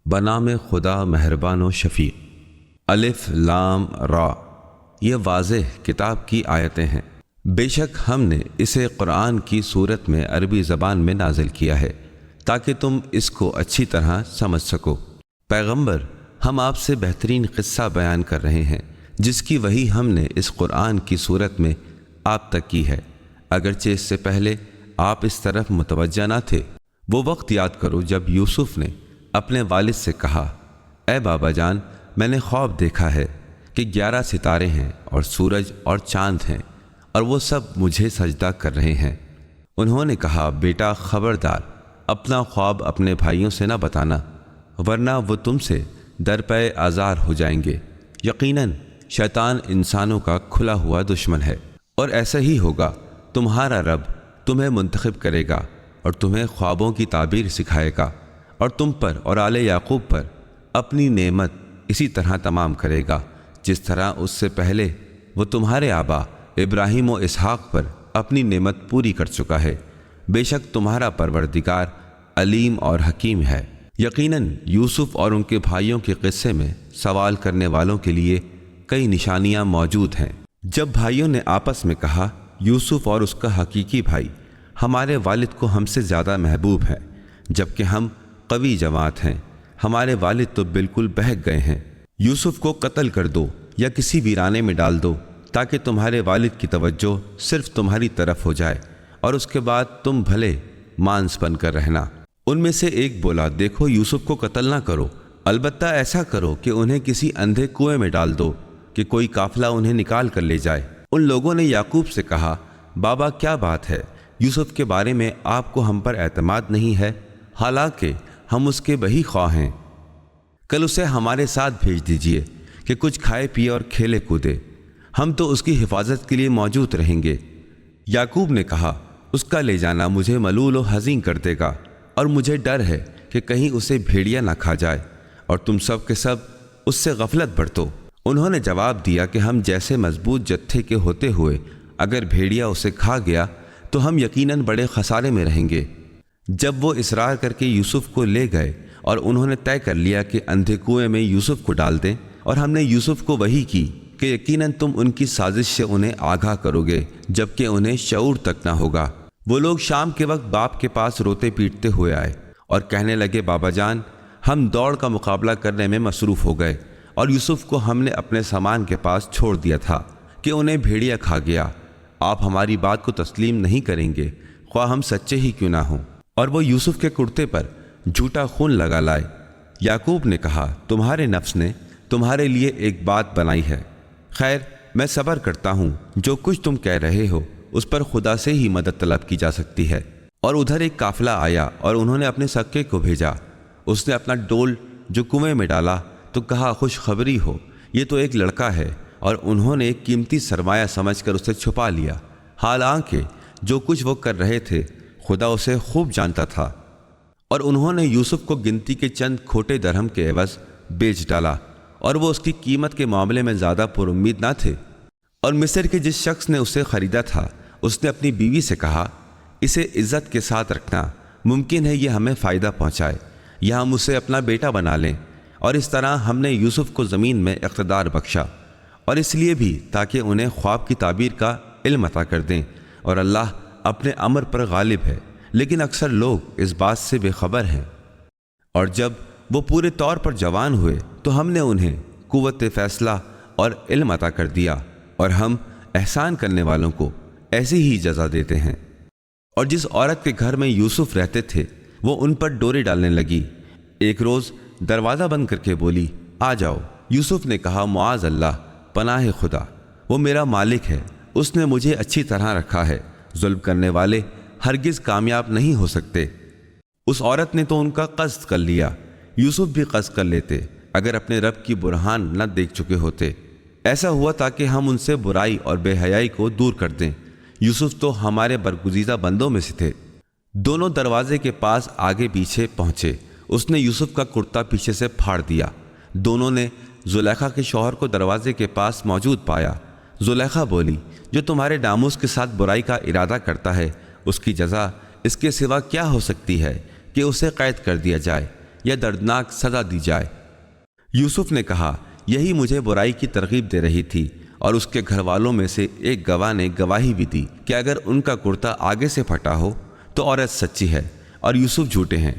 بنام خدا مہربان و شفیق۔ الف لام را، یہ واضح کتاب کی آیتیں ہیں۔ بے شک ہم نے اسے قرآن کی صورت میں عربی زبان میں نازل کیا ہے تاکہ تم اس کو اچھی طرح سمجھ سکو۔ پیغمبر، ہم آپ سے بہترین قصہ بیان کر رہے ہیں جس کی وحی ہم نے اس قرآن کی صورت میں آپ تک کی ہے، اگرچہ اس سے پہلے آپ اس طرف متوجہ نہ تھے۔ وہ وقت یاد کرو جب یوسف نے اپنے والد سے کہا، اے بابا جان، میں نے خواب دیکھا ہے کہ 11 ستارے ہیں اور سورج اور چاند ہیں اور وہ سب مجھے سجدہ کر رہے ہیں۔ انہوں نے کہا، بیٹا خبردار، اپنا خواب اپنے بھائیوں سے نہ بتانا ورنہ وہ تم سے درپے آزار ہو جائیں گے۔ یقیناً شیطان انسانوں کا کھلا ہوا دشمن ہے، اور ایسا ہی ہوگا، تمہارا رب تمہیں منتخب کرے گا اور تمہیں خوابوں کی تعبیر سکھائے گا اور تم پر اور آل یعقوب پر اپنی نعمت اسی طرح تمام کرے گا جس طرح اس سے پہلے وہ تمہارے آبا ابراہیم و اسحاق پر اپنی نعمت پوری کر چکا ہے۔ بے شک تمہارا پروردگار علیم اور حکیم ہے۔ یقیناً یوسف اور ان کے بھائیوں کے قصے میں سوال کرنے والوں کے لیے کئی نشانیاں موجود ہیں۔ جب بھائیوں نے آپس میں کہا، یوسف اور اس کا حقیقی بھائی ہمارے والد کو ہم سے زیادہ محبوب ہے، جبکہ ہم قوی جماعت ہیں، ہمارے والد تو بالکل بہک گئے ہیں۔ یوسف کو قتل کر دو یا کسی ویرانے میں ڈال دو تاکہ تمہارے والد کی توجہ صرف تمہاری طرف ہو جائے اور اس کے بعد تم بھلے مانس بن کر رہنا۔ ان میں سے ایک بولا، دیکھو یوسف کو قتل نہ کرو، البتہ ایسا کرو کہ انہیں کسی اندھے کنویں میں ڈال دو کہ کوئی قافلہ انہیں نکال کر لے جائے۔ ان لوگوں نے یعقوب سے کہا، بابا کیا بات ہے، یوسف کے بارے میں آپ کو ہم پر اعتماد نہیں ہے، حالانکہ ہم اس کے بہی خواہ ہیں۔ کل اسے ہمارے ساتھ بھیج دیجئے کہ کچھ کھائے پیے اور کھیلے کودے، ہم تو اس کی حفاظت کے لیے موجود رہیں گے۔ یعقوب نے کہا، اس کا لے جانا مجھے ملول و حزین کر دے گا، اور مجھے ڈر ہے کہ کہیں اسے بھیڑیا نہ کھا جائے اور تم سب کے سب اس سے غفلت برتو۔ انہوں نے جواب دیا کہ ہم جیسے مضبوط جتھے کے ہوتے ہوئے اگر بھیڑیا اسے کھا گیا تو ہم یقیناً بڑے خسارے میں رہیں گے۔ جب وہ اصرار کر کے یوسف کو لے گئے اور انہوں نے طے کر لیا کہ اندھے کنویں میں یوسف کو ڈال دیں، اور ہم نے یوسف کو وحی کی کہ یقیناً تم ان کی سازش سے انہیں آگاہ کرو گے جبکہ انہیں شعور تک نہ ہوگا۔ وہ لوگ شام کے وقت باپ کے پاس روتے پیٹتے ہوئے آئے اور کہنے لگے، بابا جان، ہم دوڑ کا مقابلہ کرنے میں مصروف ہو گئے اور یوسف کو ہم نے اپنے سامان کے پاس چھوڑ دیا تھا کہ انہیں بھیڑیا کھا گیا۔ آپ ہماری بات کو تسلیم نہیں کریں گے خواہ ہم سچے ہی کیوں نہ ہوں۔ اور وہ یوسف کے کرتے پر جھوٹا خون لگا لائے۔ یعقوب نے کہا، تمہارے نفس نے تمہارے لیے ایک بات بنائی ہے، خیر میں صبر کرتا ہوں، جو کچھ تم کہہ رہے ہو اس پر خدا سے ہی مدد طلب کی جا سکتی ہے۔ اور ادھر ایک قافلہ آیا اور انہوں نے اپنے سکے کو بھیجا۔ اس نے اپنا ڈول جو کنویں میں ڈالا تو کہا، خوشخبری ہو، یہ تو ایک لڑکا ہے، اور انہوں نے ایک قیمتی سرمایہ سمجھ کر اسے چھپا لیا، حالانکہ جو کچھ وہ کر رہے تھے خدا اسے خوب جانتا تھا۔ اور انہوں نے یوسف کو گنتی کے چند کھوٹے درہم کے عوض بیچ ڈالا، اور وہ اس کی قیمت کے معاملے میں زیادہ پر امید نہ تھے۔ اور مصر کے جس شخص نے اسے خریدا تھا اس نے اپنی بیوی سے کہا، اسے عزت کے ساتھ رکھنا، ممکن ہے یہ ہمیں فائدہ پہنچائے یا ہم اسے اپنا بیٹا بنا لیں۔ اور اس طرح ہم نے یوسف کو زمین میں اقتدار بخشا، اور اس لیے بھی تاکہ انہیں خواب کی تعبیر کا علم عطا کر دیں، اور اللہ اپنے امر پر غالب ہے، لیکن اکثر لوگ اس بات سے بے خبر ہیں۔ اور جب وہ پورے طور پر جوان ہوئے تو ہم نے انہیں قوت فیصلہ اور علم عطا کر دیا، اور ہم احسان کرنے والوں کو ایسی ہی جزا دیتے ہیں۔ اور جس عورت کے گھر میں یوسف رہتے تھے وہ ان پر ڈورے ڈالنے لگی۔ ایک روز دروازہ بند کر کے بولی، آ جاؤ۔ یوسف نے کہا، معاذ اللہ، پناہ خدا، وہ میرا مالک ہے، اس نے مجھے اچھی طرح رکھا ہے، ظلم کرنے والے ہرگز کامیاب نہیں ہو سکتے۔ اس عورت نے تو ان کا قصد کر لیا، یوسف بھی قصد کر لیتے اگر اپنے رب کی برہان نہ دیکھ چکے ہوتے۔ ایسا ہوا تاکہ ہم ان سے برائی اور بے حیائی کو دور کر دیں۔ یوسف تو ہمارے برگزیدہ بندوں میں سے تھے۔ دونوں دروازے کے پاس آگے پیچھے پہنچے، اس نے یوسف کا کرتا پیچھے سے پھاڑ دیا۔ دونوں نے زلیخا کے شوہر کو دروازے کے پاس موجود پایا۔ زلیخا بولی، جو تمہارے ناموس کے ساتھ برائی کا ارادہ کرتا ہے اس کی جزا اس کے سوا کیا ہو سکتی ہے کہ اسے قید کر دیا جائے، یا دردناک سزا دی جائے۔ یوسف نے کہا، یہی مجھے برائی کی ترغیب دے رہی تھی، اور اس کے گھر والوں میں سے ایک گواہ نے گواہی بھی دی کہ اگر ان کا کرتا آگے سے پھٹا ہو تو عورت سچی ہے اور یوسف جھوٹے ہیں،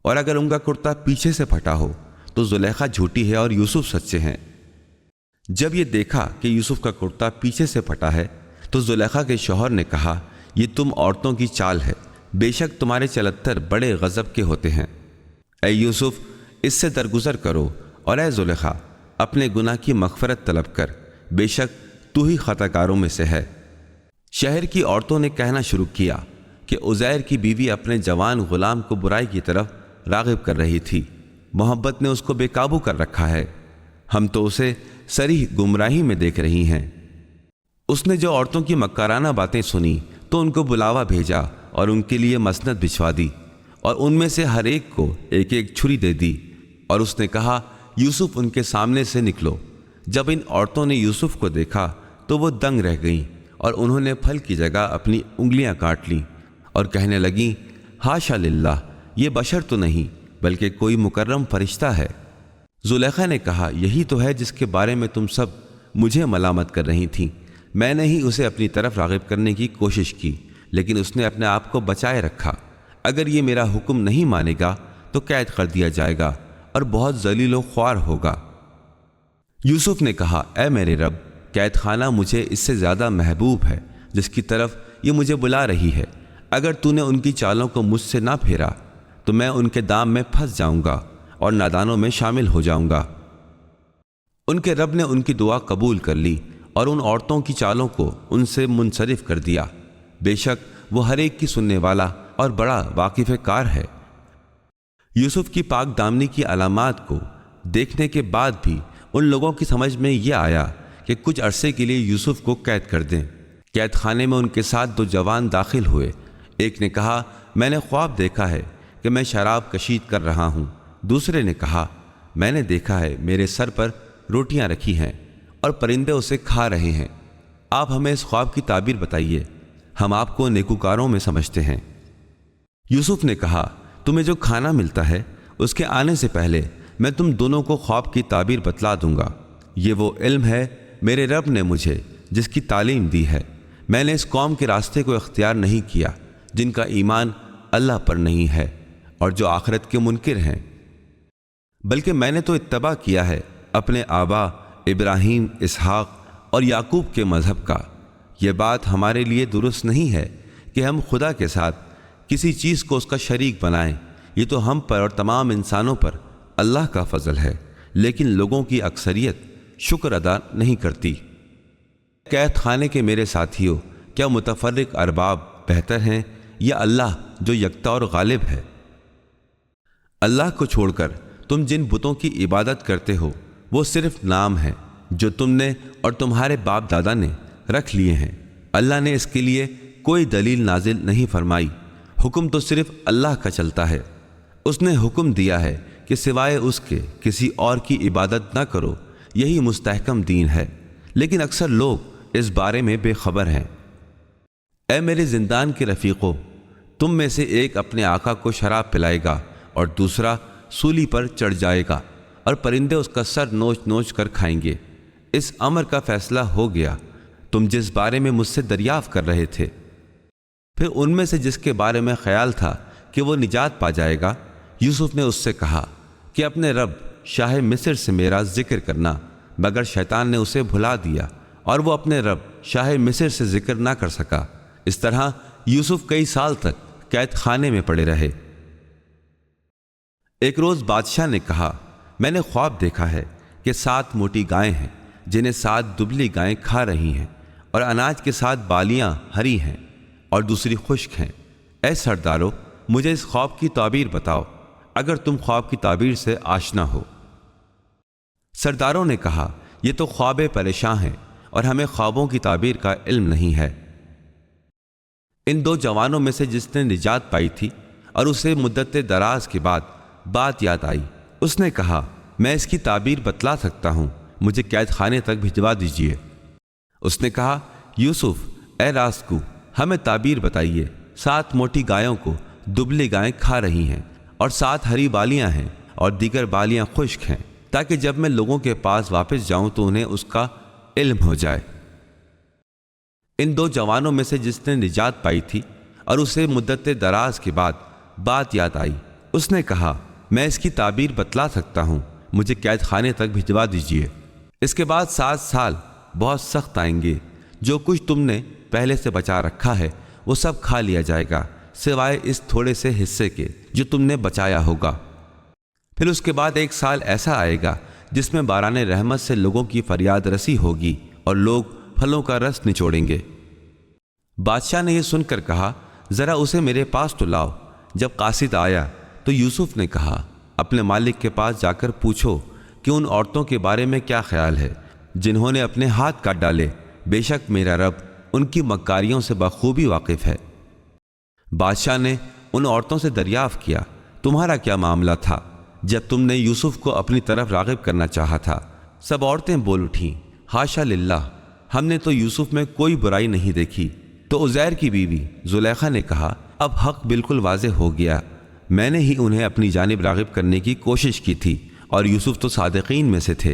اور اگر ان کا کرتا پیچھے سے پھٹا ہو تو زلیخا جھوٹی ہے اور یوسف سچے ہیں۔ جب یہ دیکھا کہ یوسف کا کرتا پیچھے سے پھٹا ہے تو زلیخا کے شوہر نے کہا، یہ تم عورتوں کی چال ہے، بے شک تمہارے چلتر بڑے غضب کے ہوتے ہیں۔ اے یوسف، اس سے درگزر کرو، اور اے زلیخا، اپنے گناہ کی مغفرت طلب کر، بے شک تو ہی خطا کاروں میں سے ہے۔ شہر کی عورتوں نے کہنا شروع کیا کہ عزیر کی بیوی اپنے جوان غلام کو برائی کی طرف راغب کر رہی تھی، محبت نے اس کو بے قابو کر رکھا ہے، ہم تو اسے صریح گمراہی میں دیکھ رہی ہیں۔ اس نے جو عورتوں کی مکارانہ باتیں سنی تو ان کو بلاوا بھیجا اور ان کے لیے مسند بچھوا دی، اور ان میں سے ہر ایک کو ایک ایک چھری دے دی، اور اس نے کہا، یوسف ان کے سامنے سے نکلو۔ جب ان عورتوں نے یوسف کو دیکھا تو وہ دنگ رہ گئیں، اور انہوں نے پھل کی جگہ اپنی انگلیاں کاٹ لیں اور کہنے لگیں، حاشا للہ، یہ بشر تو نہیں بلکہ کوئی مکرم فرشتہ ہے۔ زلیخا نے کہا، یہی تو ہے جس کے بارے میں تم سب مجھے ملامت کر رہی تھیں، میں نے ہی اسے اپنی طرف راغب کرنے کی کوشش کی، لیکن اس نے اپنے آپ کو بچائے رکھا۔ اگر یہ میرا حکم نہیں مانے گا تو قید کر دیا جائے گا اور بہت ذلیل و خوار ہوگا۔ یوسف نے کہا، اے میرے رب، قید خانہ مجھے اس سے زیادہ محبوب ہے جس کی طرف یہ مجھے بلا رہی ہے۔ اگر تو نے ان کی چالوں کو مجھ سے نہ پھیرا تو میں ان کے دام میں پھنس جاؤں گا اور نادانوں میں شامل ہو جاؤں گا۔ ان کے رب نے ان کی دعا قبول کر لی اور ان عورتوں کی چالوں کو ان سے منصرف کر دیا، بے شک وہ ہر ایک کی سننے والا اور بڑا واقف کار ہے۔ یوسف کی پاک دامنی کی علامات کو دیکھنے کے بعد بھی ان لوگوں کی سمجھ میں یہ آیا کہ کچھ عرصے کے لیے یوسف کو قید کر دیں۔ قید خانے میں ان کے ساتھ دو جوان داخل ہوئے۔ ایک نے کہا، میں نے خواب دیکھا ہے کہ میں شراب کشید کر رہا ہوں۔ دوسرے نے کہا، میں نے دیکھا ہے میرے سر پر روٹیاں رکھی ہیں اور پرندے اسے کھا رہے ہیں۔ آپ ہمیں اس خواب کی تعبیر بتائیے، ہم آپ کو نیکوکاروں میں سمجھتے ہیں۔ یوسف نے کہا، تمہیں جو کھانا ملتا ہے اس کے آنے سے پہلے میں تم دونوں کو خواب کی تعبیر بتلا دوں گا۔ یہ وہ علم ہے میرے رب نے مجھے جس کی تعلیم دی ہے۔ میں نے اس قوم کے راستے کو اختیار نہیں کیا جن کا ایمان اللہ پر نہیں ہے اور جو آخرت کے منکر ہیں، بلکہ میں نے تو اتباع کیا ہے اپنے آبا ابراہیم، اسحاق اور یعقوب کے مذہب کا۔ یہ بات ہمارے لیے درست نہیں ہے کہ ہم خدا کے ساتھ کسی چیز کو اس کا شریک بنائیں۔ یہ تو ہم پر اور تمام انسانوں پر اللہ کا فضل ہے، لیکن لوگوں کی اکثریت شکر ادا نہیں کرتی۔ قید خانے کے میرے ساتھیوں، کیا متفرق ارباب بہتر ہیں یا اللہ جو یکتا اور غالب ہے؟ اللہ کو چھوڑ کر تم جن بتوں کی عبادت کرتے ہو وہ صرف نام ہے جو تم نے اور تمہارے باپ دادا نے رکھ لیے ہیں۔ اللہ نے اس کے لیے کوئی دلیل نازل نہیں فرمائی، حکم تو صرف اللہ کا چلتا ہے۔ اس نے حکم دیا ہے کہ سوائے اس کے کسی اور کی عبادت نہ کرو، یہی مستحکم دین ہے، لیکن اکثر لوگ اس بارے میں بے خبر ہیں۔ اے میرے زندان کے رفیقو، تم میں سے ایک اپنے آقا کو شراب پلائے گا اور دوسرا سولی پر چڑھ جائے گا اور پرندے اس کا سر نوچ نوچ کر کھائیں گے۔ اس امر کا فیصلہ ہو گیا تم جس بارے میں مجھ سے دریافت کر رہے تھے۔ پھر ان میں سے جس کے بارے میں خیال تھا کہ وہ نجات پا جائے گا، یوسف نے اس سے کہا کہ اپنے رب شاہ مصر سے میرا ذکر کرنا، مگر شیطان نے اسے بھلا دیا اور وہ اپنے رب شاہ مصر سے ذکر نہ کر سکا۔ اس طرح یوسف کئی سال تک قید خانے میں پڑے رہے۔ ایک روز بادشاہ نے کہا، میں نے خواب دیکھا ہے کہ 7 موٹی گائیں ہیں جنہیں 7 دبلی گائیں کھا رہی ہیں، اور اناج کے ساتھ بالیاں ہری ہیں اور دوسری خشک ہیں۔ اے سردارو، مجھے اس خواب کی تعبیر بتاؤ اگر تم خواب کی تعبیر سے آشنا ہو۔ سرداروں نے کہا، یہ تو خواب پریشاں ہیں اور ہمیں خوابوں کی تعبیر کا علم نہیں ہے۔ ان 2 جوانوں میں سے جس نے نجات پائی تھی اور اسے مدت دراز کے بعد بات یاد آئی، اس نے کہا، میں اس کی تعبیر بتلا سکتا ہوں، مجھے قید خانے تک بھجوا دیجیے۔ اس نے کہا، یوسف، اے راست گو، ہمیں تعبیر بتائیے۔ 7 موٹی گایوں کو دبلی گائیں کھا رہی ہیں اور 7 ہری بالیاں ہیں اور دیگر بالیاں خشک ہیں، تاکہ جب میں لوگوں کے پاس واپس جاؤں تو انہیں اس کا علم ہو جائے۔ ان 2 جوانوں میں سے جس نے نجات پائی تھی اور اسے مدت دراز کے بعد بات یاد آئی، اس نے کہا میں اس کی تعبیر بتلا سکتا ہوں، مجھے قید خانے تک بھجوا دیجیے۔ اس کے بعد 7 سال بہت سخت آئیں گے، جو کچھ تم نے پہلے سے بچا رکھا ہے وہ سب کھا لیا جائے گا، سوائے اس تھوڑے سے حصے کے جو تم نے بچایا ہوگا۔ پھر اس کے بعد 1 سال ایسا آئے گا جس میں باران رحمت سے لوگوں کی فریاد رسی ہوگی اور لوگ پھلوں کا رس نچوڑیں گے۔ بادشاہ نے یہ سن کر کہا ذرا اسے میرے پاس تو لاؤ۔ جب قاصد آیا تو یوسف نے کہا اپنے مالک کے پاس جا کر پوچھو کہ ان عورتوں کے بارے میں کیا خیال ہے جنہوں نے اپنے ہاتھ کاٹ ڈالے، بے شک میرا رب ان کی مکاریوں سے بخوبی واقف ہے۔ بادشاہ نے ان عورتوں سے دریافت کیا تمہارا کیا معاملہ تھا جب تم نے یوسف کو اپنی طرف راغب کرنا چاہا تھا؟ سب عورتیں بول اٹھیں حاشا للہ، ہم نے تو یوسف میں کوئی برائی نہیں دیکھی۔ تو عزیر کی بیوی زلیخا نے کہا اب حق بالکل واضح ہو گیا، میں نے ہی انہیں اپنی جانب راغب کرنے کی کوشش کی تھی اور یوسف تو صادقین میں سے تھے۔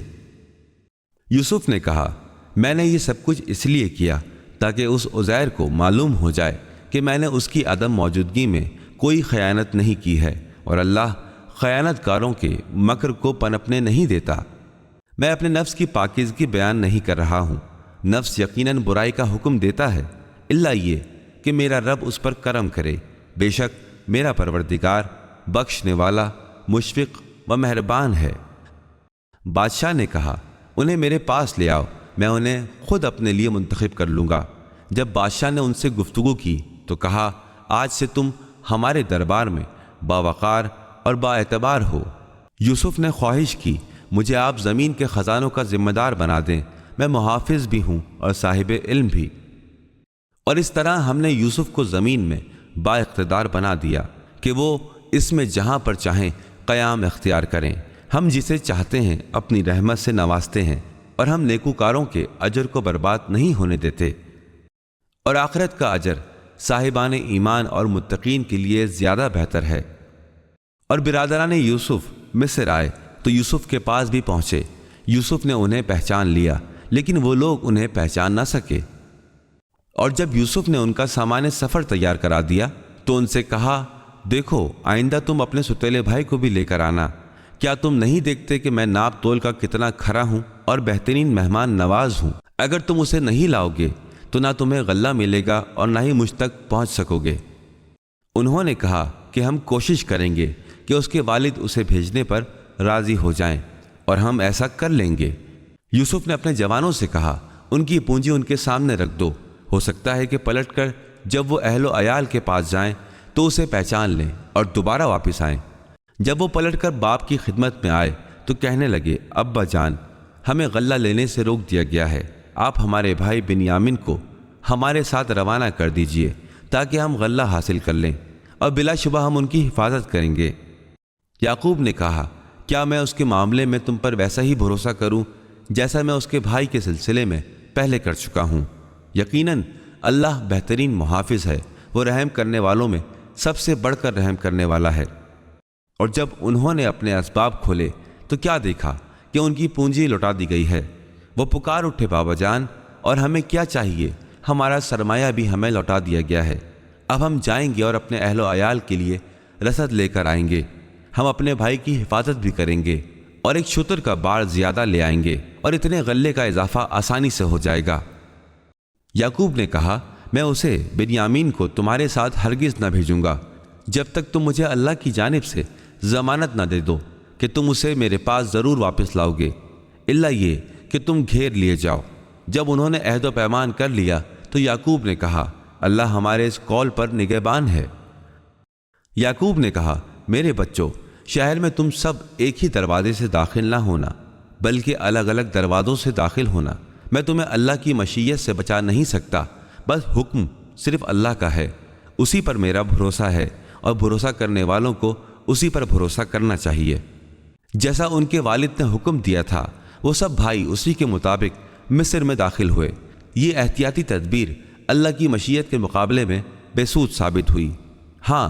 یوسف نے کہا میں نے یہ سب کچھ اس لیے کیا تاکہ اس عزیر کو معلوم ہو جائے کہ میں نے اس کی عدم موجودگی میں کوئی خیانت نہیں کی ہے، اور اللہ خیانت کاروں کے مکر کو پنپنے نہیں دیتا۔ میں اپنے نفس کی پاکیزگی بیان نہیں کر رہا ہوں، نفس یقیناً برائی کا حکم دیتا ہے، الا یہ کہ میرا رب اس پر کرم کرے، بے شک میرا پروردگار بخشنے والا مشفق و مہربان ہے۔ بادشاہ نے کہا انہیں میرے پاس لے آؤ، میں انہیں خود اپنے لیے منتخب کر لوں گا۔ جب بادشاہ نے ان سے گفتگو کی تو کہا آج سے تم ہمارے دربار میں باوقار اور با اعتبار ہو۔ یوسف نے خواہش کی مجھے آپ زمین کے خزانوں کا ذمہ دار بنا دیں، میں محافظ بھی ہوں اور صاحب علم بھی۔ اور اس طرح ہم نے یوسف کو زمین میں با اقتدار بنا دیا کہ وہ اس میں جہاں پر چاہیں قیام اختیار کریں۔ ہم جسے چاہتے ہیں اپنی رحمت سے نوازتے ہیں، اور ہم نیکوکاروں کے اجر کو برباد نہیں ہونے دیتے، اور آخرت کا اجر صاحبان ایمان اور متقین کے لیے زیادہ بہتر ہے۔ اور برادران یوسف مصر آئے تو یوسف کے پاس بھی پہنچے۔ یوسف نے انہیں پہچان لیا لیکن وہ لوگ انہیں پہچان نہ سکے۔ اور جب یوسف نے ان کا سامان سفر تیار کرا دیا تو ان سے کہا دیکھو آئندہ تم اپنے ستیلے بھائی کو بھی لے کر آنا، کیا تم نہیں دیکھتے کہ میں ناپ تول کا کتنا کھرا ہوں اور بہترین مہمان نواز ہوں؟ اگر تم اسے نہیں لاؤ گے تو نہ تمہیں غلہ ملے گا اور نہ ہی مجھ تک پہنچ سکو گے۔ انہوں نے کہا کہ ہم کوشش کریں گے کہ اس کے والد اسے بھیجنے پر راضی ہو جائیں، اور ہم ایسا کر لیں گے۔ یوسف نے اپنے جوانوں سے کہا ان کی پونجی ان کے سامنے رکھ دو، ہو سکتا ہے کہ پلٹ کر جب وہ اہل و عیال کے پاس جائیں تو اسے پہچان لیں اور دوبارہ واپس آئیں۔ جب وہ پلٹ کر باپ کی خدمت میں آئے تو کہنے لگے ابا جان، ہمیں غلہ لینے سے روک دیا گیا ہے، آپ ہمارے بھائی بنیامین کو ہمارے ساتھ روانہ کر دیجئے تاکہ ہم غلہ حاصل کر لیں، اور بلا شبہ ہم ان کی حفاظت کریں گے۔ یعقوب نے کہا کیا میں اس کے معاملے میں تم پر ویسا ہی بھروسہ کروں جیسا میں اس کے بھائی کے سلسلے میں پہلے کر چکا ہوں؟ یقیناً اللہ بہترین محافظ ہے، وہ رحم کرنے والوں میں سب سے بڑھ کر رحم کرنے والا ہے۔ اور جب انہوں نے اپنے اسباب کھولے تو کیا دیکھا کہ ان کی پونجی لوٹا دی گئی ہے۔ وہ پکار اٹھے بابا جان، اور ہمیں کیا چاہیے، ہمارا سرمایہ بھی ہمیں لوٹا دیا گیا ہے، اب ہم جائیں گے اور اپنے اہل و عیال کے لیے رسد لے کر آئیں گے، ہم اپنے بھائی کی حفاظت بھی کریں گے، اور ایک شتر کا باڑ زیادہ لے آئیں گے، اور اتنے غلے کا اضافہ آسانی سے ہو جائے گا۔ یعقوب نے کہا میں اسے بنیامین کو تمہارے ساتھ ہرگز نہ بھیجوں گا جب تک تم مجھے اللہ کی جانب سے ضمانت نہ دے دو کہ تم اسے میرے پاس ضرور واپس لاؤ گے، الا یہ کہ تم گھیر لیے جاؤ۔ جب انہوں نے عہد و پیمان کر لیا تو یعقوب نے کہا اللہ ہمارے اس قول پر نگہبان ہے۔ یعقوب نے کہا میرے بچوں، شہر میں تم سب ایک ہی دروازے سے داخل نہ ہونا بلکہ الگ الگ دروازوں سے داخل ہونا، میں تمہیں اللہ کی مشیت سے بچا نہیں سکتا، بس حکم صرف اللہ کا ہے، اسی پر میرا بھروسہ ہے، اور بھروسہ کرنے والوں کو اسی پر بھروسہ کرنا چاہیے۔ جیسا ان کے والد نے حکم دیا تھا وہ سب بھائی اسی کے مطابق مصر میں داخل ہوئے۔ یہ احتیاطی تدبیر اللہ کی مشیت کے مقابلے میں بے سود ثابت ہوئی۔ ہاں،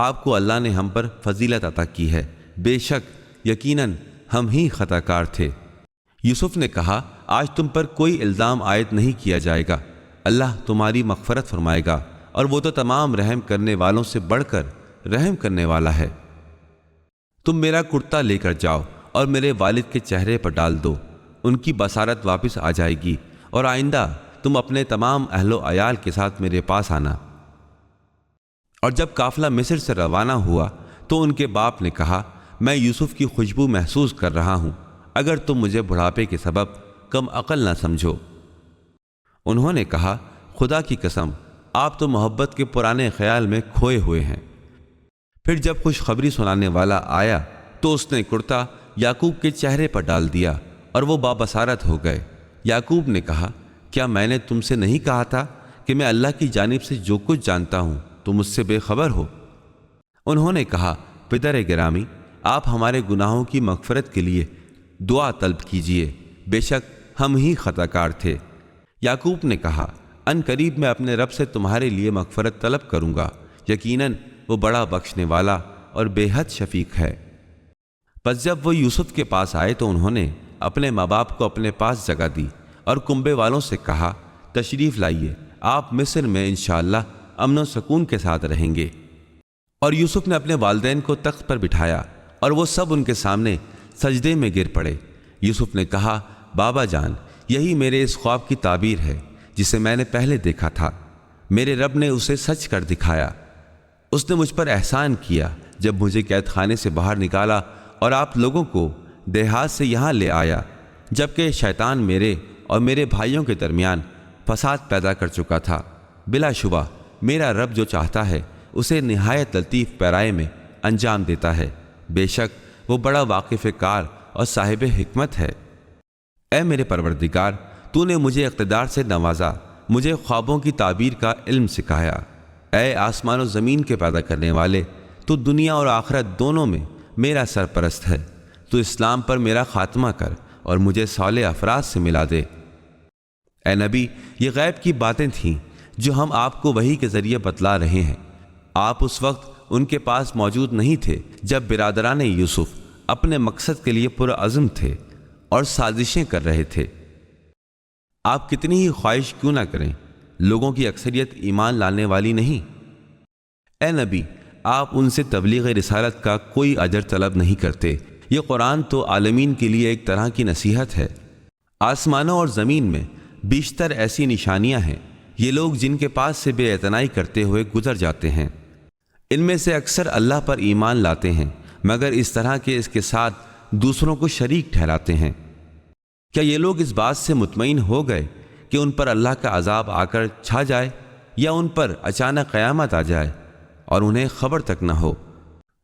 آپ کو اللہ نے ہم پر فضیلت عطا کی ہے، بے شک یقیناً ہم ہی خطا کار تھے۔ یوسف نے کہا، آج تم پر کوئی الزام عائد نہیں کیا جائے گا، اللہ تمہاری مغفرت فرمائے گا، اور وہ تو تمام رحم کرنے والوں سے بڑھ کر رحم کرنے والا ہے۔ تم میرا کرتا لے کر جاؤ اور میرے والد کے چہرے پر ڈال دو، ان کی بصارت واپس آ جائے گی، اور آئندہ تم اپنے تمام اہل و عیال کے ساتھ میرے پاس آنا۔ اور جب قافلہ مصر سے روانہ ہوا تو ان کے باپ نے کہا، میں یوسف کی خوشبو محسوس کر رہا ہوں، اگر تم مجھے بڑھاپے کے سبب کم عقل نہ سمجھو۔ انہوں نے کہا، خدا کی قسم، آپ تو محبت کے پرانے خیال میں کھوئے ہوئے ہیں۔ پھر جب خوشخبری سنانے والا آیا تو اس نے کرتا یعقوب کے چہرے پر ڈال دیا اور وہ بابصارت ہو گئے۔ یعقوب نے کہا، کیا میں نے تم سے نہیں کہا تھا کہ میں اللہ کی جانب سے جو کچھ جانتا ہوں تم مجھ سے بے خبر ہو؟ انہوں نے کہا، پدر گرامی، آپ ہمارے گناہوں کی مغفرت کے لیے دعا طلب کیجئے، بے شک ہم ہی خطا کار تھے۔ یعقوب نے کہا، ان قریب میں اپنے رب سے تمہارے لیے مغفرت طلب کروں گا، یقیناً وہ بڑا بخشنے والا اور بے حد شفیق ہے۔ پس جب وہ یوسف کے پاس آئے تو انہوں نے اپنے ماں باپ کو اپنے پاس جگہ دی اور کنبے والوں سے کہا، تشریف لائیے، آپ مصر میں انشاءاللہ امن و سکون کے ساتھ رہیں گے۔ اور یوسف نے اپنے والدین کو تخت پر بٹھایا اور وہ سب ان کے سامنے سجدے میں گر پڑے۔ یوسف نے کہا، بابا جان، یہی میرے اس خواب کی تعبیر ہے جسے میں نے پہلے دیکھا تھا، میرے رب نے اسے سچ کر دکھایا۔ اس نے مجھ پر احسان کیا جب مجھے قید خانے سے باہر نکالا اور آپ لوگوں کو دیہات سے یہاں لے آیا، جبکہ شیطان میرے اور میرے بھائیوں کے درمیان فساد پیدا کر چکا تھا۔ بلا شبہ میرا رب جو چاہتا ہے اسے نہایت لطیف پیرائے میں انجام دیتا ہے، بے شک وہ بڑا واقف کار اور صاحب حکمت ہے۔ اے میرے پروردگار، تو نے مجھے اقتدار سے نوازا، مجھے خوابوں کی تعبیر کا علم سکھایا۔ اے آسمان و زمین کے پیدا کرنے والے، تو دنیا اور آخرت دونوں میں میرا سرپرست ہے، تو اسلام پر میرا خاتمہ کر اور مجھے صالح افراد سے ملا دے۔ اے نبی، یہ غیب کی باتیں تھیں جو ہم آپ کو وحی کے ذریعے بتلا رہے ہیں۔ آپ اس وقت ان کے پاس موجود نہیں تھے جب برادران یوسف اپنے مقصد کے لیے پرعزم تھے اور سازشیں کر رہے تھے۔ آپ کتنی ہی خواہش کیوں نہ کریں، لوگوں کی اکثریت ایمان لانے والی نہیں۔ اے نبی، آپ ان سے تبلیغ رسالت کا کوئی اجر طلب نہیں کرتے، یہ قرآن تو عالمین کے لیے ایک طرح کی نصیحت ہے۔ آسمانوں اور زمین میں بیشتر ایسی نشانیاں ہیں، یہ لوگ جن کے پاس سے بے اعتنائی کرتے ہوئے گزر جاتے ہیں۔ ان میں سے اکثر اللہ پر ایمان لاتے ہیں، مگر اس طرح کہ اس کے ساتھ دوسروں کو شریک ٹھہراتے ہیں۔ کیا یہ لوگ اس بات سے مطمئن ہو گئے کہ ان پر اللہ کا عذاب آ کر چھا جائے، یا ان پر اچانک قیامت آ جائے اور انہیں خبر تک نہ ہو؟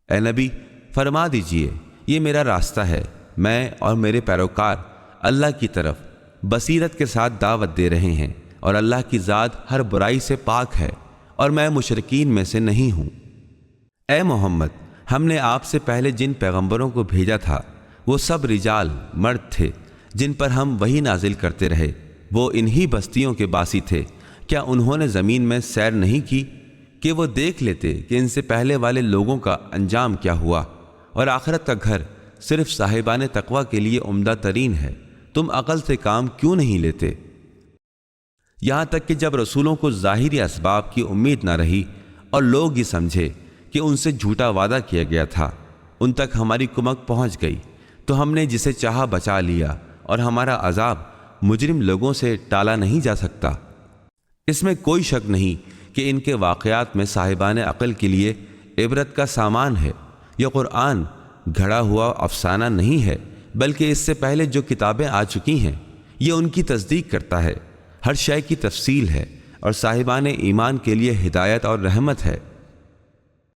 اے نبی، فرما دیجئے، یہ میرا راستہ ہے، میں اور میرے پیروکار اللہ کی طرف بصیرت کے ساتھ دعوت دے رہے ہیں، اور اللہ کی ذات ہر برائی سے پاک ہے، اور میں مشرکین میں سے نہیں ہوں۔ اے محمد، ہم نے آپ سے پہلے جن پیغمبروں کو بھیجا تھا وہ سب رجال مرد تھے جن پر ہم وحی نازل کرتے رہے، وہ انہی بستیوں کے باسی تھے۔ کیا انہوں نے زمین میں سیر نہیں کی کہ وہ دیکھ لیتے کہ ان سے پہلے والے لوگوں کا انجام کیا ہوا، اور آخرت کا گھر صرف صاحبان تقوی کے لیے عمدہ ترین ہے۔ تم عقل سے کام کیوں نہیں لیتے؟ یہاں تک کہ جب رسولوں کو ظاہری اسباب کی امید نہ رہی اور لوگ یہ سمجھے کہ ان سے جھوٹا وعدہ کیا گیا تھا، ان تک ہماری کمک پہنچ گئی تو ہم نے جسے چاہا بچا لیا، اور ہمارا عذاب مجرم لوگوں سے ٹالا نہیں جا سکتا۔ اس میں کوئی شک نہیں کہ ان کے واقعات میں صاحبان عقل کے لیے عبرت کا سامان ہے۔ یہ قرآن گھڑا ہوا افسانہ نہیں ہے، بلکہ اس سے پہلے جو کتابیں آ چکی ہیں یہ ان کی تصدیق کرتا ہے۔ ہر شے کی تفصیل ہے، اور صاحبان ایمان کے لیے ہدایت اور رحمت ہے۔